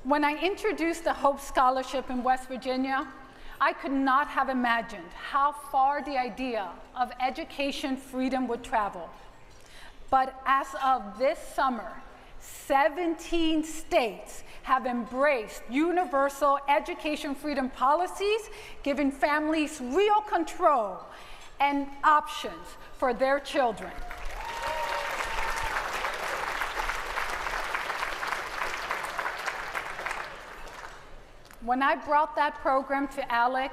When I introduced the Hope Scholarship in West Virginia, I could not have imagined how far the idea of education freedom would travel. But as of this summer, 17 states have embraced universal education freedom policies, giving families real control and options for their children. When I brought that program to ALEC,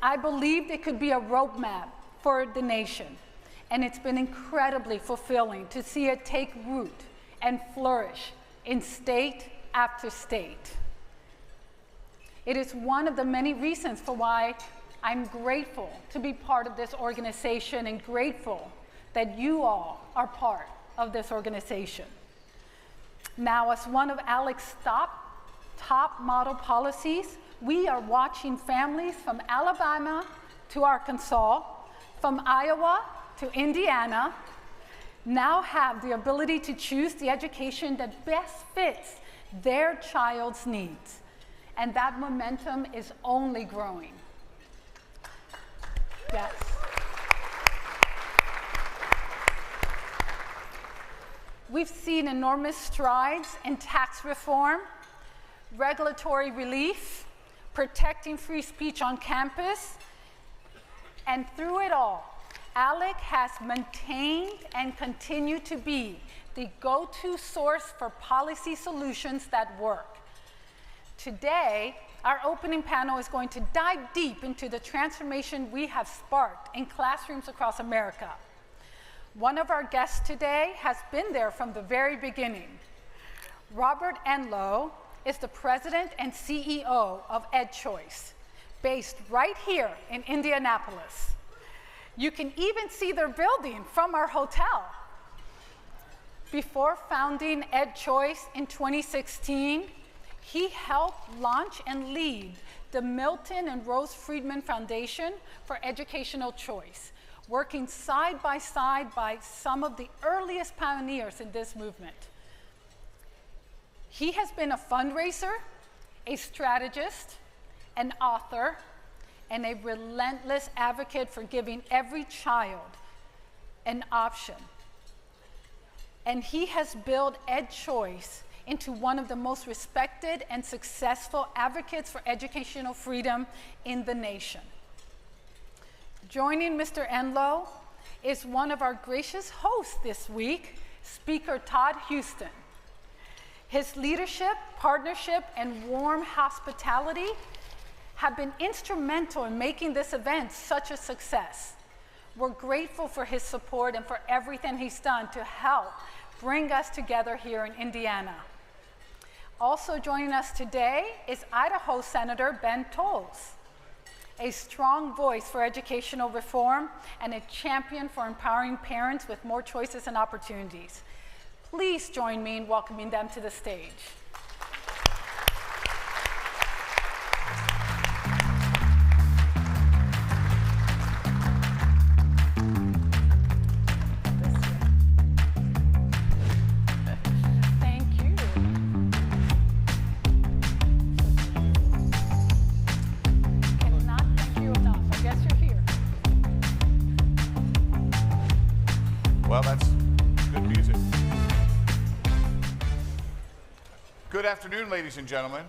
I believed it could be a roadmap for the nation, and it's been incredibly fulfilling to see it take root and flourish in state after state. It is one of the many reasons for why I'm grateful to be part of this organization and grateful that you all are part of this organization. Now, as one of ALEC's top model policies, we are watching families from Alabama to Arkansas, from Iowa to Indiana, now have the ability to choose the education that best fits their child's needs. And that momentum is only growing. Yes. We've seen enormous strides in tax reform, regulatory relief, protecting free speech on campus, and through it all, ALEC has maintained and continued to be the go-to source for policy solutions that work. Today, our opening panel is going to dive deep into the transformation we have sparked in classrooms across America. One of our guests today has been there from the very beginning. Robert Enlow is the president and CEO of EdChoice, based right here in Indianapolis. You can even see their building from our hotel. Before founding EdChoice in 2016, he helped launch and lead the Milton and Rose Friedman Foundation for Educational Choice, working side by some of the earliest pioneers in this movement. He has been a fundraiser, a strategist, an author, and a relentless advocate for giving every child an option. And he has built EdChoice into one of the most respected and successful advocates for educational freedom in the nation. Joining Mr. Enlow is one of our gracious hosts this week, Speaker Todd Huston. His leadership, partnership, and warm hospitality have been instrumental in making this event such a success. We're grateful for his support and for everything he's done to help bring us together here in Indiana. Also joining us today is Idaho Senator Ben Toews, a strong voice for educational reform and a champion for empowering parents with more choices and opportunities. Please join me in welcoming them to the stage. Good afternoon, ladies and gentlemen.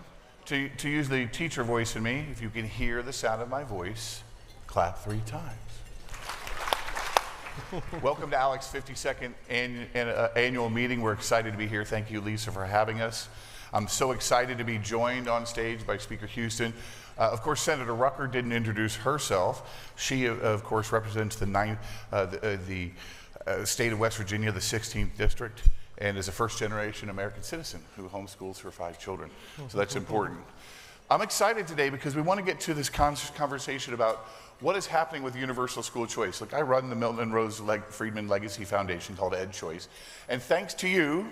To use the teacher voice in me, if you can hear the sound of my voice, clap 3 times. Welcome to ALEC's 52nd annual meeting. We're excited to be here. Thank you, Lisa, for having us. I'm so excited to be joined on stage by Speaker Huston. Of course, Senator Rucker didn't introduce herself. She, of course, represents the state of West Virginia, the 16th district, and is a first-generation American citizen who homeschools her 5 children. So that's important. I'm excited today because we want to get to this conversation about what is happening with universal school choice. Look, I run the Milton and Rose Friedman Legacy Foundation called EdChoice, and thanks to you,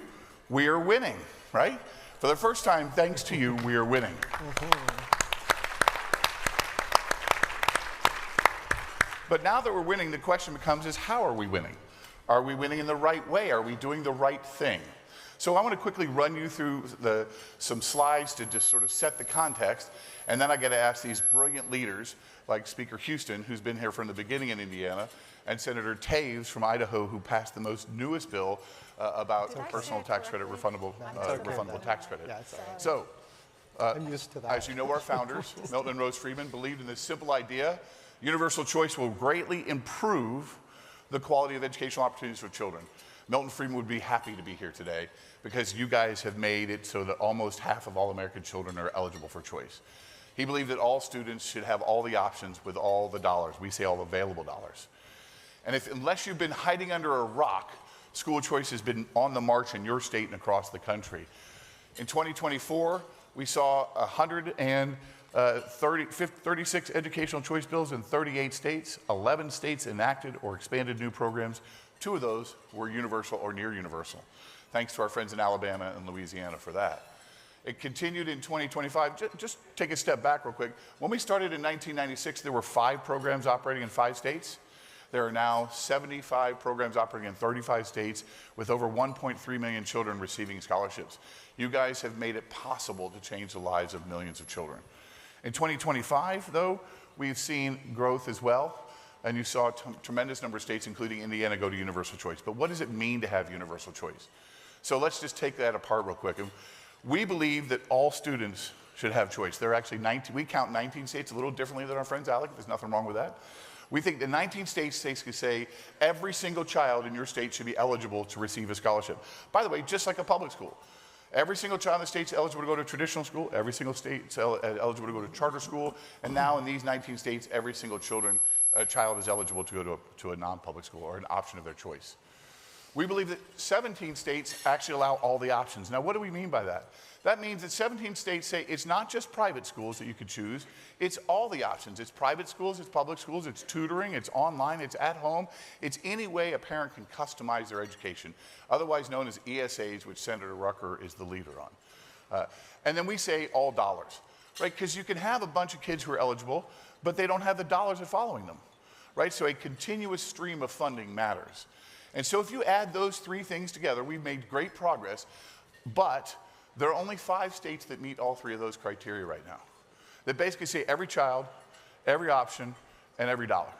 we are winning, right? For the first time, thanks to you, we are winning. But now that we're winning, the question becomes is how are we winning? Are we winning in the right way? Are we doing the right thing? So I want to quickly run you through some slides to just sort of set the context, and then I get to ask these brilliant leaders like Speaker Huston, who's been here from the beginning in Indiana, and Senator Toews from Idaho, who passed the most newest bill about personal tax credit, refundable tax credit. Yeah, it's all right. So, I'm used to that. as you know, our founders, Milton and Rose Freeman, believed in this simple idea: universal choice will greatly improve the quality of educational opportunities for children. Milton Freeman would be happy to be here today because you guys have made it so that almost half of all American children are eligible for choice. He believed that all students should have all the options with all the dollars. We say all available dollars. And unless you've been hiding under a rock, school choice has been on the march in your state and across the country. In 2024, we saw 36 educational choice bills in 38 states. 11 states enacted or expanded new programs. 2 of those were universal or near universal. Thanks to our friends in Alabama and Louisiana for that. It continued in 2025. Just take a step back real quick. When we started in 1996, there were 5 programs operating in 5 states. There are now 75 programs operating in 35 states with over 1.3 million children receiving scholarships. You guys have made it possible to change the lives of millions of children. In 2025, though, we've seen growth as well. And you saw a tremendous number of states, including Indiana, go to universal choice. But what does it mean to have universal choice? So let's just take that apart real quick. We believe that all students should have choice. There are actually 19, we count 19 states a little differently than our friends ALEC. There's nothing wrong with that. We think the 19 states could say every single child in your state should be eligible to receive a scholarship. By the way, just like a public school. Every single child in the state's eligible to go to traditional school. Every single state's eligible to go to charter school. And now in these 19 states, every single child is eligible to go to a non-public school or an option of their choice. We believe that 17 states actually allow all the options. Now, what do we mean by that? That means that 17 states say it's not just private schools that you could choose, it's all the options. It's private schools, it's public schools, it's tutoring, it's online, it's at home. It's any way a parent can customize their education, otherwise known as ESAs, which Senator Rucker is the leader on. And then we say all dollars, right? Because you can have a bunch of kids who are eligible, but they don't have the dollars that are following them, right? So a continuous stream of funding matters. And so if you add those 3 things together, we've made great progress, but there are only 5 states that meet all 3 of those criteria right now. That basically say every child, every option, and every dollar.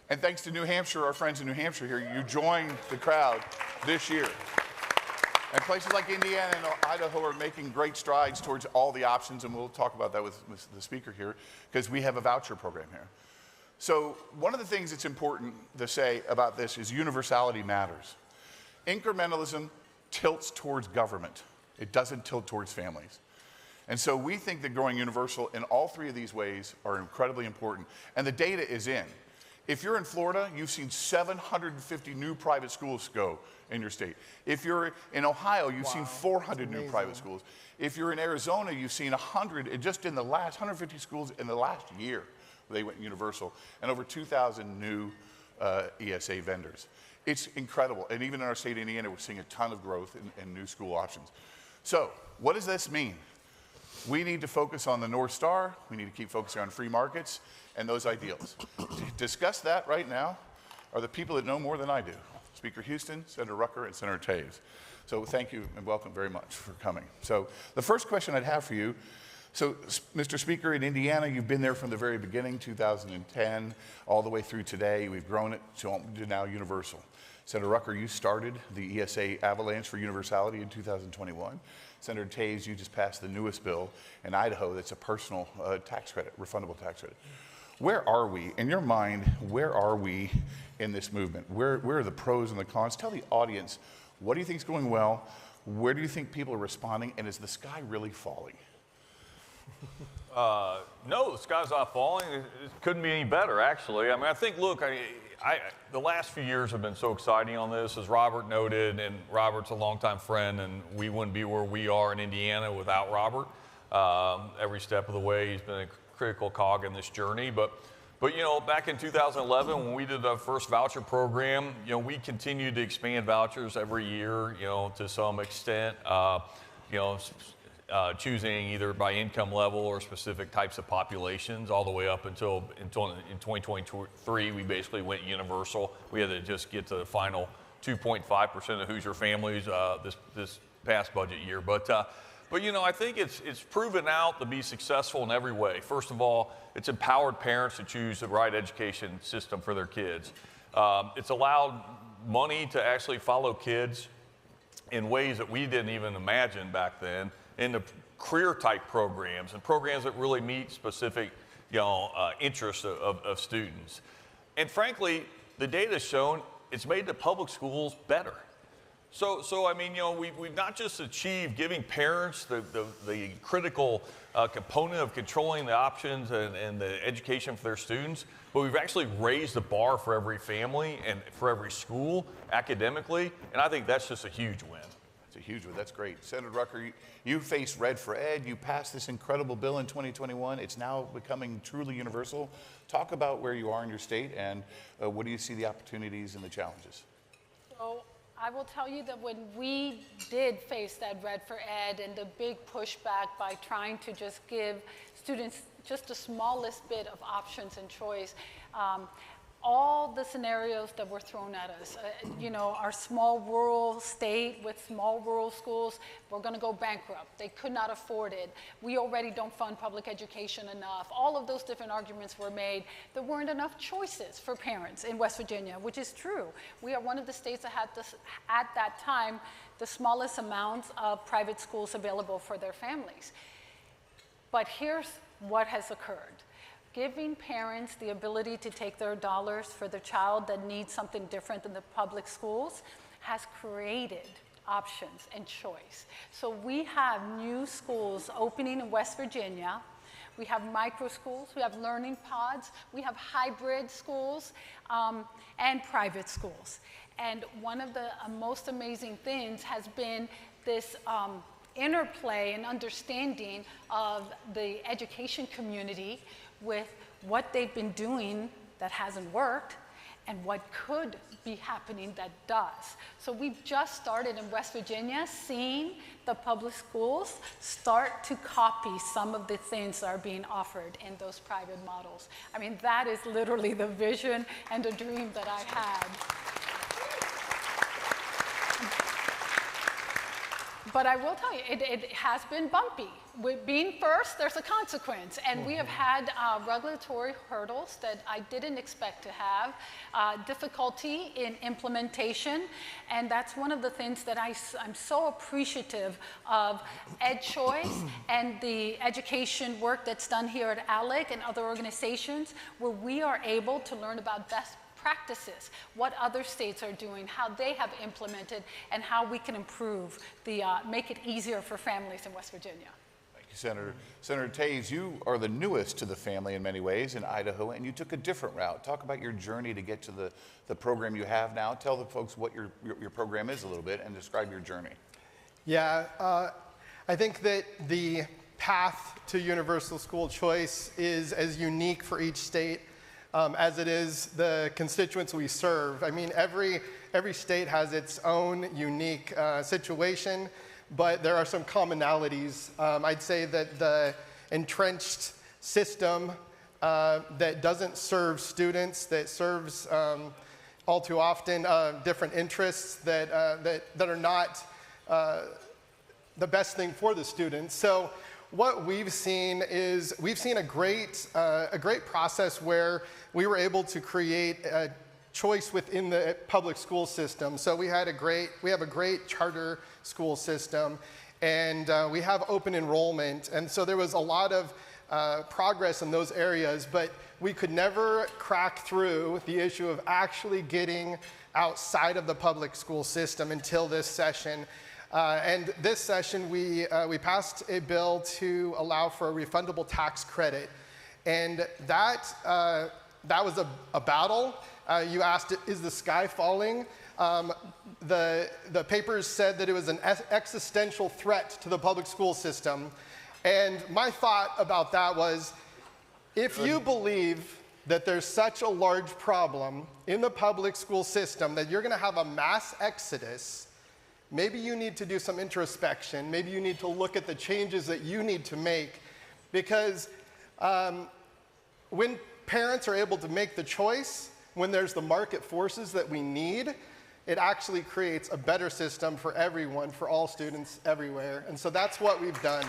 And thanks to New Hampshire, our friends in New Hampshire here, you joined the crowd this year. And places like Indiana and Idaho are making great strides towards all the options, and we'll talk about that with the speaker here, because we have a voucher program here. So one of the things that's important to say about this is universality matters. Incrementalism tilts towards government. It doesn't tilt towards families. And so we think that growing universal in all 3 of these ways are incredibly important. And the data is in. If you're in Florida, you've seen 750 new private schools go in your state. If you're in Ohio, you've seen 400 new private schools. If you're in Arizona, you've seen 100, just in the last 150 schools in the last year. They went universal, and over 2,000 new ESA vendors. It's incredible, and even in our state of Indiana, we're seeing a ton of growth in new school options. So, what does this mean? We need to focus on the North Star, we need to keep focusing on free markets, and those ideals. To discuss that right now are the people that know more than I do. Speaker Huston, Senator Rucker, and Senator Toews. So thank you and welcome very much for coming. So the first question I'd have for you, so Mr. Speaker, in Indiana, you've been there from the very beginning, 2010, all the way through today. We've grown it to now universal. Senator Rucker, you started the ESA avalanche for universality in 2021. Senator Toews, you just passed the newest bill in Idaho that's a personal tax credit, refundable tax credit. Where are we, in your mind, where are we in this movement? Where are the pros and the cons? Tell the audience, what do you think is going well? Where do you think people are responding? And is the sky really falling? No, the sky's not falling. It couldn't be any better, actually. I mean, I think, look, the last few years have been so exciting on this, as Robert noted, and Robert's a longtime friend, and we wouldn't be where we are in Indiana without Robert. Every step of the way, he's been a critical cog in this journey. But you know, back in 2011, when we did the first voucher program, you know, we continued to expand vouchers every year, you know, to some extent, you know, choosing either by income level or specific types of populations, all the way up until in 2023, we basically went universal. We had to just get to the final 2.5% of Hoosier families this past budget year. But you know, I think it's proven out to be successful in every way. First of all, it's empowered parents to choose the right education system for their kids. It's allowed money to actually follow kids in ways that we didn't even imagine back then, into career type programs and programs that really meet specific, you know, interests of students. And frankly, the data's shown it's made the public schools better. So I mean, you know, we've not just achieved giving parents the critical component of controlling the options and the education for their students, but we've actually raised the bar for every family and for every school academically, and I think that's just a huge win. It's a huge one. That's great. Senator Rucker, you faced Red for Ed. You passed this incredible bill in 2021. It's now becoming truly universal. Talk about where you are in your state and what do you see the opportunities and the challenges? So I will tell you that when we did face that Red for Ed and the big pushback by trying to just give students just the smallest bit of options and choice, all the scenarios that were thrown at us, you know, our small rural state with small rural schools, we're going to go bankrupt. They could not afford it. We already don't fund public education enough. All of those different arguments were made. There weren't enough choices for parents in West Virginia, which is true. We are one of the states that had this, at that time, the smallest amounts of private schools available for their families. But here's what has occurred. Giving parents the ability to take their dollars for their child that needs something different than the public schools has created options and choice. So we have new schools opening in West Virginia. We have micro schools, we have learning pods, we have hybrid schools, and private schools. And one of the most amazing things has been this interplay and understanding of the education community with what they've been doing that hasn't worked and what could be happening that does. So we've just started in West Virginia seeing the public schools start to copy some of the things that are being offered in those private models. I mean, that is literally the vision and the dream that I had. But I will tell you, it has been bumpy. With being first, there's a consequence. And we have had regulatory hurdles that I didn't expect to have, difficulty in implementation. And that's one of the things that I'm so appreciative of EdChoice and the education work that's done here at ALEC and other organizations, where we are able to learn about best practices, what other states are doing, how they have implemented, and how we can improve make it easier for families in West Virginia. Thank you, Senator. Senator Toews, you are the newest to the family in many ways in Idaho, and you took a different route. Talk about your journey to get to the program you have now. Tell the folks what your program is a little bit and describe your journey. Yeah, I think that the path to universal school choice is as unique for each state as it is the constituents we serve. I mean, every state has its own unique situation, but there are some commonalities. I'd say that the entrenched system that doesn't serve students, that serves all too often different interests that are not the best thing for the students. So what we've seen is a great process where we were able to create a choice within the public school system. So we have a great charter school system, and we have open enrollment. And so there was a lot of progress in those areas, but we could never crack through the issue of actually getting outside of the public school system until this session. And this session, we passed a bill to allow for a refundable tax credit. And that was a battle. You asked, is the sky falling? The papers said that it was an existential threat to the public school system. And my thought about that was, if you believe that there's such a large problem in the public school system that you're going to have a mass exodus, maybe you need to do some introspection. Maybe you need to look at the changes that you need to make. Because when parents are able to make the choice, when there's the market forces that we need, it actually creates a better system for everyone, for all students everywhere. And so that's what we've done.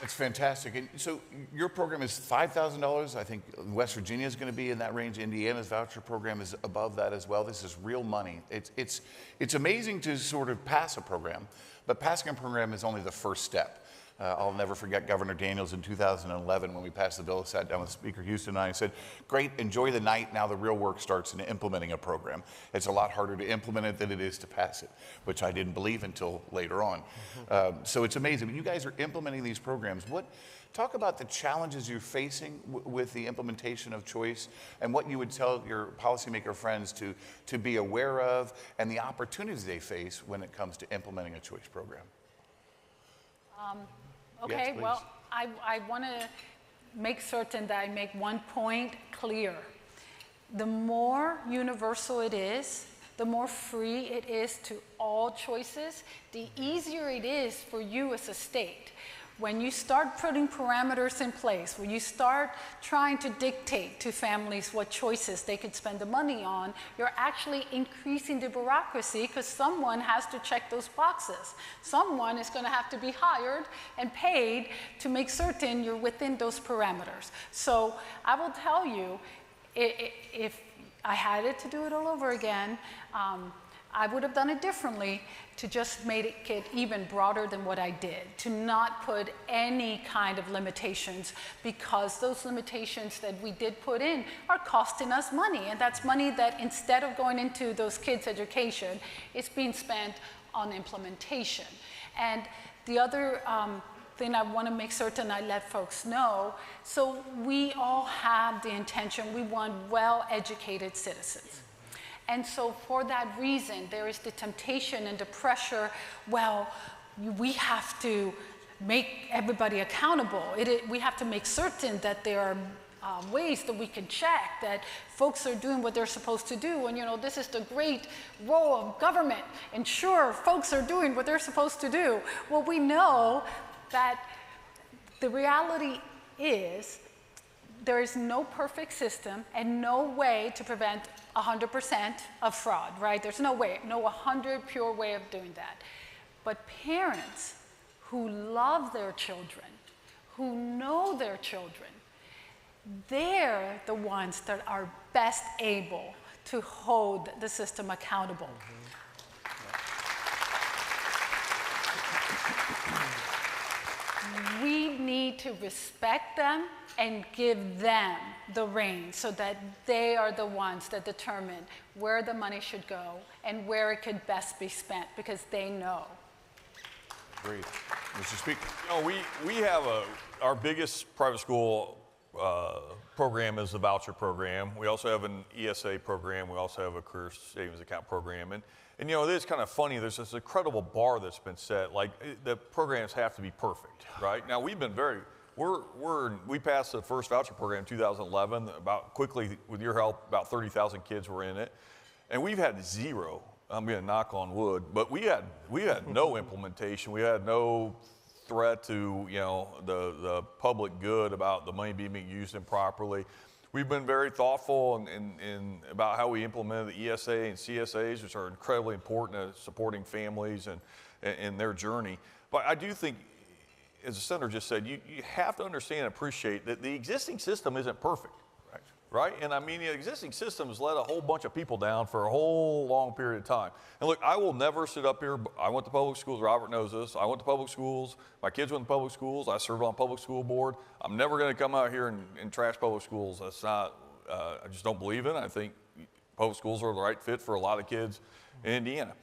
It's fantastic. And so your program is $5,000. I think West Virginia is going to be in that range. Indiana's voucher program is above that as well. This is real money. It's amazing to sort of pass a program, but passing a program is only the first step. I'll never forget Governor Daniels in 2011 when we passed the bill, sat down with Speaker Huston and I said, great, enjoy the night, now the real work starts in implementing a program. It's a lot harder to implement it than it is to pass it, which I didn't believe until later on. So it's amazing. When you guys are implementing these programs, talk about the challenges you're facing with the implementation of choice and what you would tell your policymaker friends to be aware of and the opportunities they face when it comes to implementing a choice program. Okay, Yes, well, I want to make certain that I make one point clear. The more universal it is, the more free it is to all choices, the easier it is for you as a state. When you start putting parameters in place, when you start trying to dictate to families what choices they could spend the money on, you're actually increasing the bureaucracy because someone has to check those boxes. Someone is going to have to be hired and paid to make certain you're within those parameters. So I will tell you, if I had it to do it all over again, I would have done it differently to just make it even broader than what I did, to not put any kind of limitations because those limitations that we did put in are costing us money. And that's money that instead of going into those kids' education, it's being spent on implementation. And the other thing I want to make certain I let folks know, so we all have the intention, we want well-educated citizens. And so for that reason, there is the temptation and the pressure, well, we have to make everybody accountable. We have to make certain that there are ways that we can check that folks are doing what they're supposed to do. And this is the great role of government, ensure folks are doing what they're supposed to do. Well, we know that the reality is there is no perfect system and no way to prevent 100% of fraud, right? There's no way, no 100 pure way of doing that. But parents who love their children, who know their children, they're the ones that are best able to hold the system accountable. We need to respect them and give them the reins so that they are the ones that determine where the money should go and where it could best be spent because they know. Great. Mr. Speaker. We have our biggest private school program is the voucher program. We also have an ESA program. We also have a career savings account program. And it is kind of funny, there's this incredible bar that's been set. Like, the programs have to be perfect, right? Now, we've been we passed the first voucher program in 2011. Quickly, with your help, about 30,000 kids were in it. And we've had zero, I'm going to knock on wood, but we had no implementation. We had no threat to, the public good about the money being used improperly. We've been very thoughtful in about how we implemented the ESA and CSAs, which are incredibly important to supporting families and their journey. But I do think, as the senator just said, you have to understand and appreciate that the existing system isn't perfect, right? And I mean, the existing system has let a whole bunch of people down for a whole long period of time. And look, I will never sit up here. I went to public schools. Robert knows this. I went to public schools. My kids went to public schools. I served on public school board. I'm never going to come out here and trash public schools. That's not, I just don't believe in it. I think public schools are the right fit for a lot of kids in Indiana.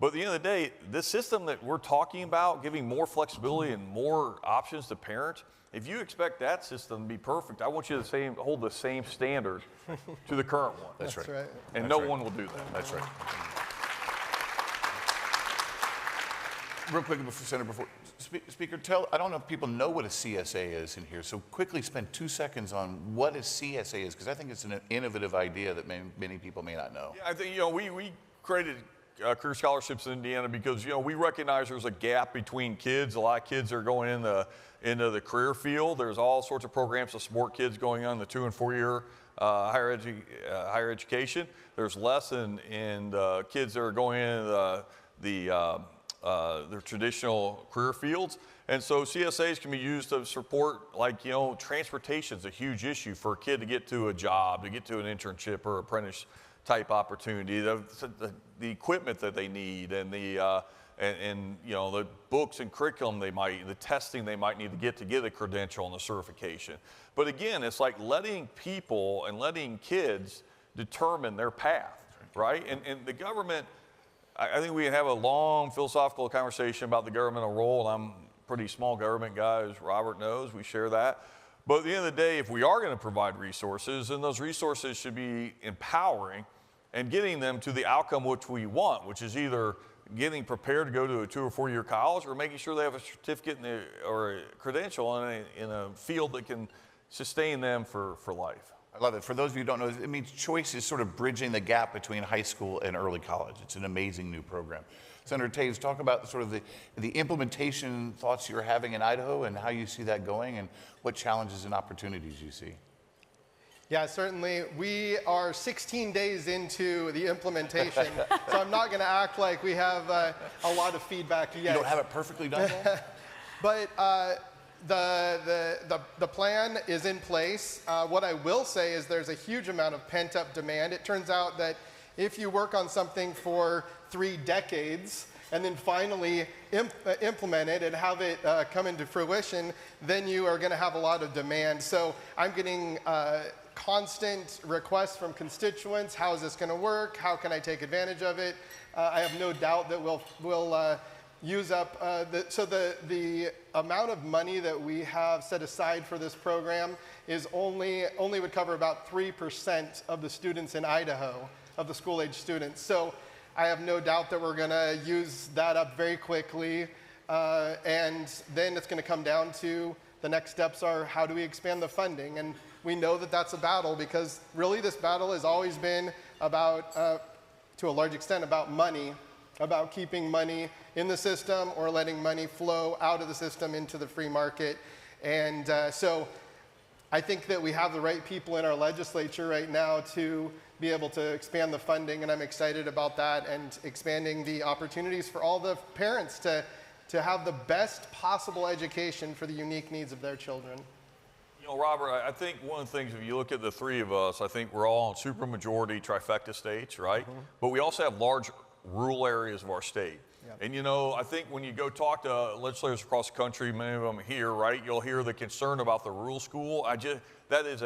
But at the end of the day, this system that we're talking about, giving more flexibility and more options to parents, if you expect that system to be perfect, I want you to hold the same standard to the current one. That's right. And That's no right. one will do that. That's right. Real quick, Senator, Speaker, I don't know if people know what a CSA is in here, so quickly spend 2 seconds on what a CSA is, because I think it's an innovative idea that many people may not know. Yeah, I think, we created career scholarships in Indiana because, you know, we recognize there's a gap between kids. A lot of kids are going into the career field. There's all sorts of programs to support kids going on the 2- and 4-year higher education. There's less in kids that are going into the traditional career fields. And so CSAs can be used to support, like, you know, transportation is a huge issue for a kid to get to a job, to get to an internship or apprentice type opportunity, the equipment that they need, and and you know, the books and curriculum the testing they might need to get a credential and a certification. But again, it's like letting people and letting kids determine their path, right? And the government, I think we can have a long philosophical conversation about the governmental role, and I'm a pretty small government guy, as Robert knows, we share that. But at the end of the day, if we are going to provide resources, then those resources should be empowering and getting them to the outcome which we want, which is either getting prepared to go to a 2- or 4-year college or making sure they have a certificate or a credential in a field that can sustain them for life. I love it. For those of you who don't know, it means Choice is sort of bridging the gap between high school and early college. It's an amazing new program. Senator Toews, talk about sort of the implementation thoughts you're having in Idaho and how you see that going and what challenges and opportunities you see. Yeah, certainly. We are 16 days into the implementation, so I'm not going to act like we have a lot of feedback yet. You don't have it perfectly done yet? But the plan is in place. What I will say is there's a huge amount of pent-up demand. It turns out that if you work on something for 3 decades and then finally implement it and have it come into fruition, then you are going to have a lot of demand. So I'm getting constant requests from constituents. How is this going to work? How can I take advantage of it? I have no doubt that we'll use up the amount of money that we have set aside for this program is only would cover about 3% of the students in Idaho, of the school-age students. So I have no doubt that we're going to use that up very quickly, and then it's going to come down to the next steps are how do we expand the funding. And we know that that's a battle because really this battle has always been about, to a large extent, about money, about keeping money in the system or letting money flow out of the system into the free market. And so I think that we have the right people in our legislature right now to be able to expand the funding, and I'm excited about that, and expanding the opportunities for all the parents to have the best possible education for the unique needs of their children. You know, Robert, I think one of the things, if you look at the 3 of us, I think we're all in supermajority trifecta states, right? Mm-hmm. But we also have large rural areas of our state. Yeah. And you know, I think when you go talk to legislators across the country, many of them here, right, you'll hear the concern about the rural school. That is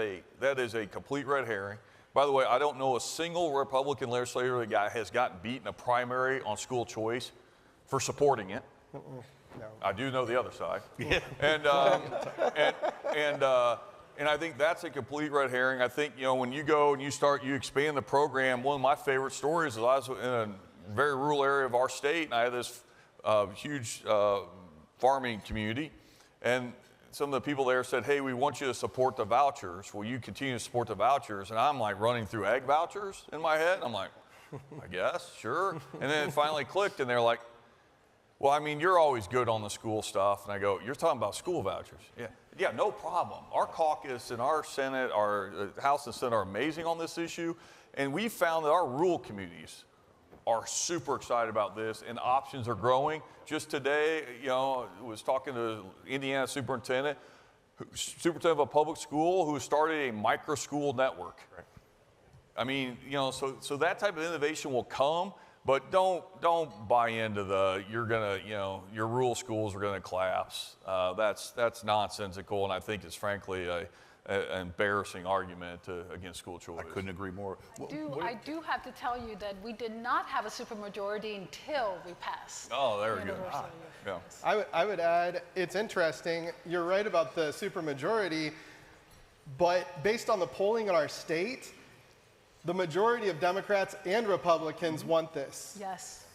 a complete red herring. By the way, I don't know a single Republican legislator that has gotten beat in a primary on school choice for supporting it. No. I do know the other side. Yeah. And I think that's a complete red herring. I think, you know, when you go and you expand the program, one of my favorite stories is I was in a very rural area of our state, and I had this huge farming community, and some of the people there said, hey, we want you to support the vouchers. Will you continue to support the vouchers? And I'm like running through egg vouchers in my head. I'm like, I guess, sure. And then it finally clicked, and they're like, well, I mean, you're always good on the school stuff. And I go, you're talking about school vouchers? Yeah, no problem. Our caucus and our Senate, our House and Senate are amazing on this issue. And we found that our rural communities are super excited about this, and options are growing. Just today, you know, I was talking to Indiana superintendent of a public school who started a micro school network. Right. I mean, you know, so that type of innovation will come, but don't buy into your rural schools are gonna collapse. That's nonsensical, and I think it's frankly an embarrassing argument against school choice. I couldn't agree more. I do have to tell you that we did not have a supermajority until we passed. Oh, there we go. Yeah. I would add, it's interesting, you're right about the supermajority, but based on the polling in our state, the majority of Democrats and Republicans want this. Yes.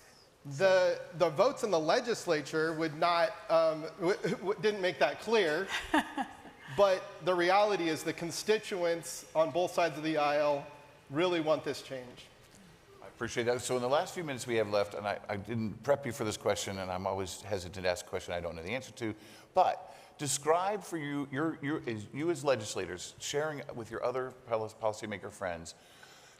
The votes in the legislature would not, didn't make that clear. But the reality is the constituents on both sides of the aisle really want this change. Appreciate that. So in the last few minutes we have left, and I didn't prep you for this question, and I'm always hesitant to ask a question I don't know the answer to, but describe for you, you as legislators, sharing with your other policymaker friends,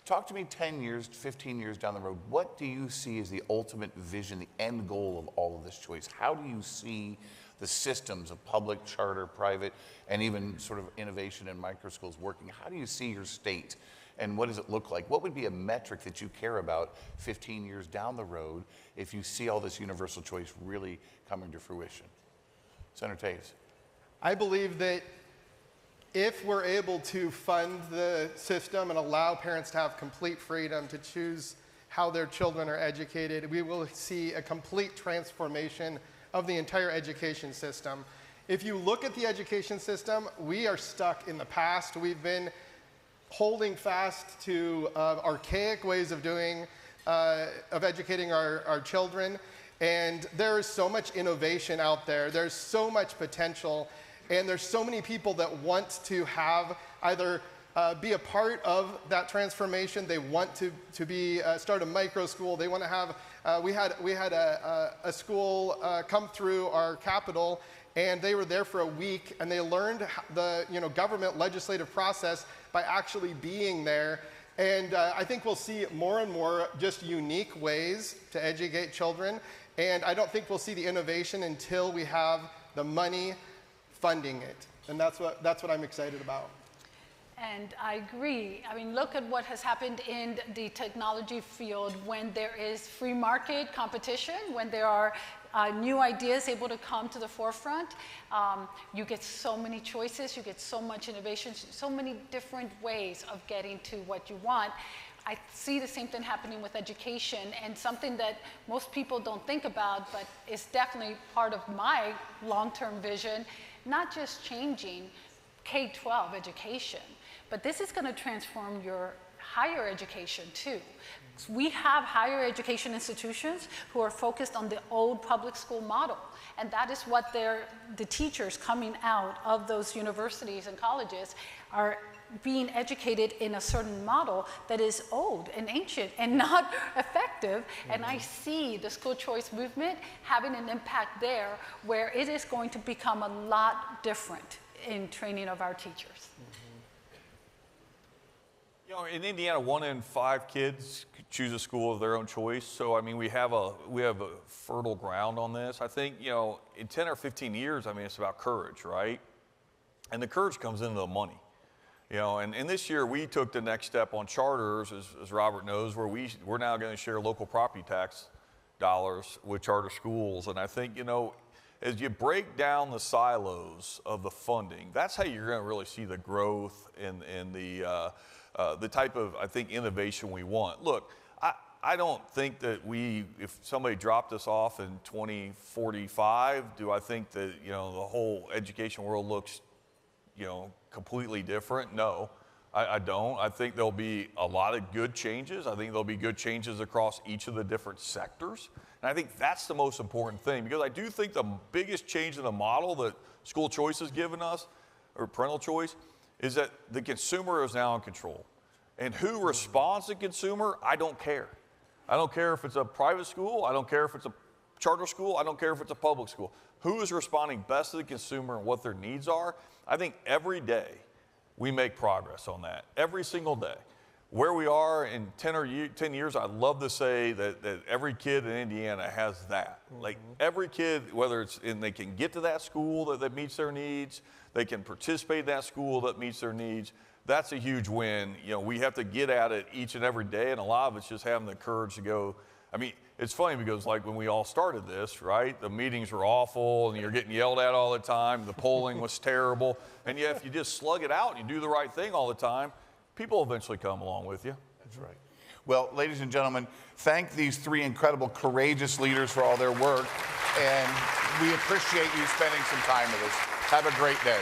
talk to me 10 years, 15 years down the road, what do you see as the ultimate vision, the end goal of all of this choice? How do you see the systems of public, charter, private, and even sort of innovation in micro schools working? How do you see your state? And what does it look like? What would be a metric that you care about 15 years down the road if you see all this universal choice really coming to fruition? Senator Toews. I believe that if we're able to fund the system and allow parents to have complete freedom to choose how their children are educated, we will see a complete transformation of the entire education system. If you look at the education system, we are stuck in the past. We've been holding fast to archaic ways of educating our children. And there is so much innovation out there. There's so much potential. And there's so many people that want to have either be a part of that transformation. They want to be start a micro school. They want to have. We had a school come through our capital, and they were there for a week, and they learned the government legislative process by actually being there. And I think we'll see more and more just unique ways to educate children. And I don't think we'll see the innovation until we have the money funding it. And that's what I'm excited about. And I agree. I mean, look at what has happened in the technology field when there is free market competition, when there are new ideas able to come to the forefront. You get so many choices, you get so much innovation, so many different ways of getting to what you want. I see the same thing happening with education, and something that most people don't think about, but is definitely part of my long-term vision, not just changing K-12 education, but this is going to transform your higher education too. We have higher education institutions who are focused on the old public school model, and that is what the teachers coming out of those universities and colleges are being educated in a certain model that is old and ancient and not effective. And I see the school choice movement having an impact there, where it is going to become a lot different in training of our teachers. In Indiana, 1 in 5 kids choose a school of their own choice. So, I mean, we have a fertile ground on this. I think, in 10 or 15 years, I mean, it's about courage, right? And the courage comes into the money. And this year we took the next step on charters, as Robert knows, where we're now going to share local property tax dollars with charter schools. And I think, as you break down the silos of the funding, that's how you're going to really see the growth and the type of, I think, innovation we want. Look, I don't think that if somebody dropped us off in 2045, do I think that, the whole education world looks, completely different? No, I don't. I think there'll be a lot of good changes. I think there'll be good changes across each of the different sectors. And I think that's the most important thing, because I do think the biggest change in the model that school choice has given us, or parental choice, is that the consumer is now in control. And who responds to consumer, I don't care. I don't care if it's a private school. I don't care if it's a charter school. I don't care if it's a public school. Who is responding best to the consumer and what their needs are? I think every day we make progress on that, every single day. Where we are in 10 years, I'd love to say that every kid in Indiana has that. Like every kid, whether it's they can get to that school that meets their needs, they can participate in that school that meets their needs. That's a huge win. We have to get at it each and every day, and a lot of it's just having the courage to go. I mean, it's funny because like when we all started this, right, the meetings were awful and you're getting yelled at all the time. The polling was terrible. And yet if you just slug it out and you do the right thing all the time, people eventually come along with you. That's right. Well, ladies and gentlemen, thank these 3 incredible, courageous leaders for all their work. And we appreciate you spending some time with us. Have a great day.